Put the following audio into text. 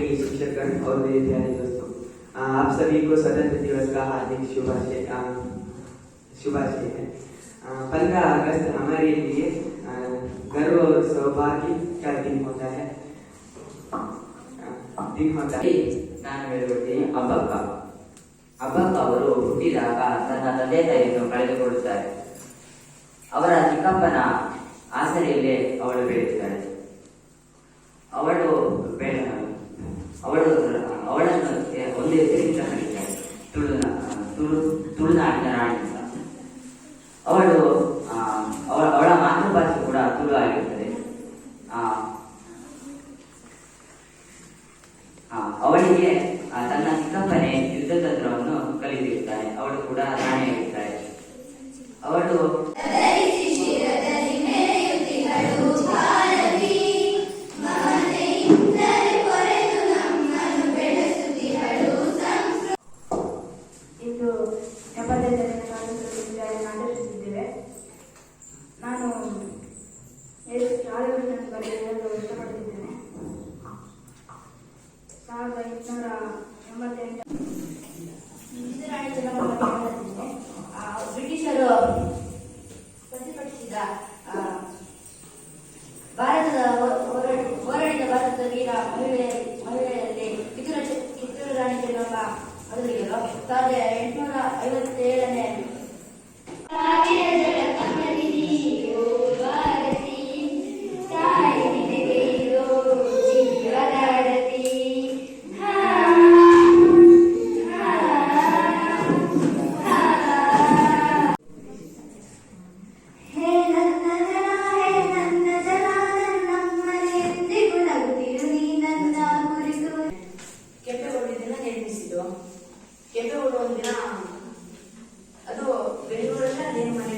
आदरणीय शिक्षकगण और मेरे प्यारे दोस्तों, आप सभी को स्वतंत्र दिवस का हार्दिक शुभाशय है। 15 अगस्त हमारे लिए गर्व और सौभाग्य का दिन होता है। ನಾನು ಹೇಳುವುದೇ ಅಬ್ಬಕ್ಕ ಅವರು ಹುಟ್ಟಿದಾಗ ತನ್ನ ತಂದೆ ತಾಯಿಯನ್ನು ಕಳೆದುಕೊಳ್ಳುತ್ತಾರೆ. ಅವರ ಚಿಕ್ಕಪ್ಪನ ಆಸರೆಯಲ್ಲೇ ಅವಳು ಬೆಳೆಯುತ್ತಾಳೆ. ಅವಳನ್ನು ಒಂದು ಹೆಸರಿಂದ ಕರೀತಾರೆ, ತುಳುನಾಡಿನ ರಾಣಿ ಅಂತ. ಅವಳ ಮಾತೃಭಾಷೆ ಕೂಡ ತುಳು ಆಗಿರುತ್ತದೆ. ಅವಳಿಗೆ ತನ್ನ ಚಿಕ್ಕಪ್ಪನೇ ಯುದ್ಧ ತಂತ್ರವನ್ನು ಕಲಿತಿರುತ್ತಾನೆ. ಅವಳು ಕೂಡ ರಾಣಿಯಾಗಿರ್ತಾಳೆ. ಅವಳು ಇಂದು 75ನೇ ಸ್ವಾತಂತ್ರ್ಯ ಆಚರಿಸುತ್ತಿದ್ದೇವೆ. ನಾನು ಶಾಲೆಗಳ ಬಗ್ಗೆ ಹೇಳಲು ಇಷ್ಟಪಡುತ್ತಿದ್ದೇನೆ. 1888 ಬ್ರಿಟಿಷರು ಪ್ರತಿಭಟಿಸಿದ ಭಾರತದ ಹೋರಾಡಿದ ಭಾರತದ ವೀರ ಮಹಿಳೆಯರಲ್ಲಿ ಕಿತ್ತೂರು ರಾಣಿ ಚೆನ್ನಮ್ಮ ಮೊದಲಿಗರು 1857ನೇ ಕೆಂಪೇಗೌಡರು ಒಂದಿನ ಅದು ಬೆಂಗಳೂರಲ್ಲ ಅದೇನು ಮನೆ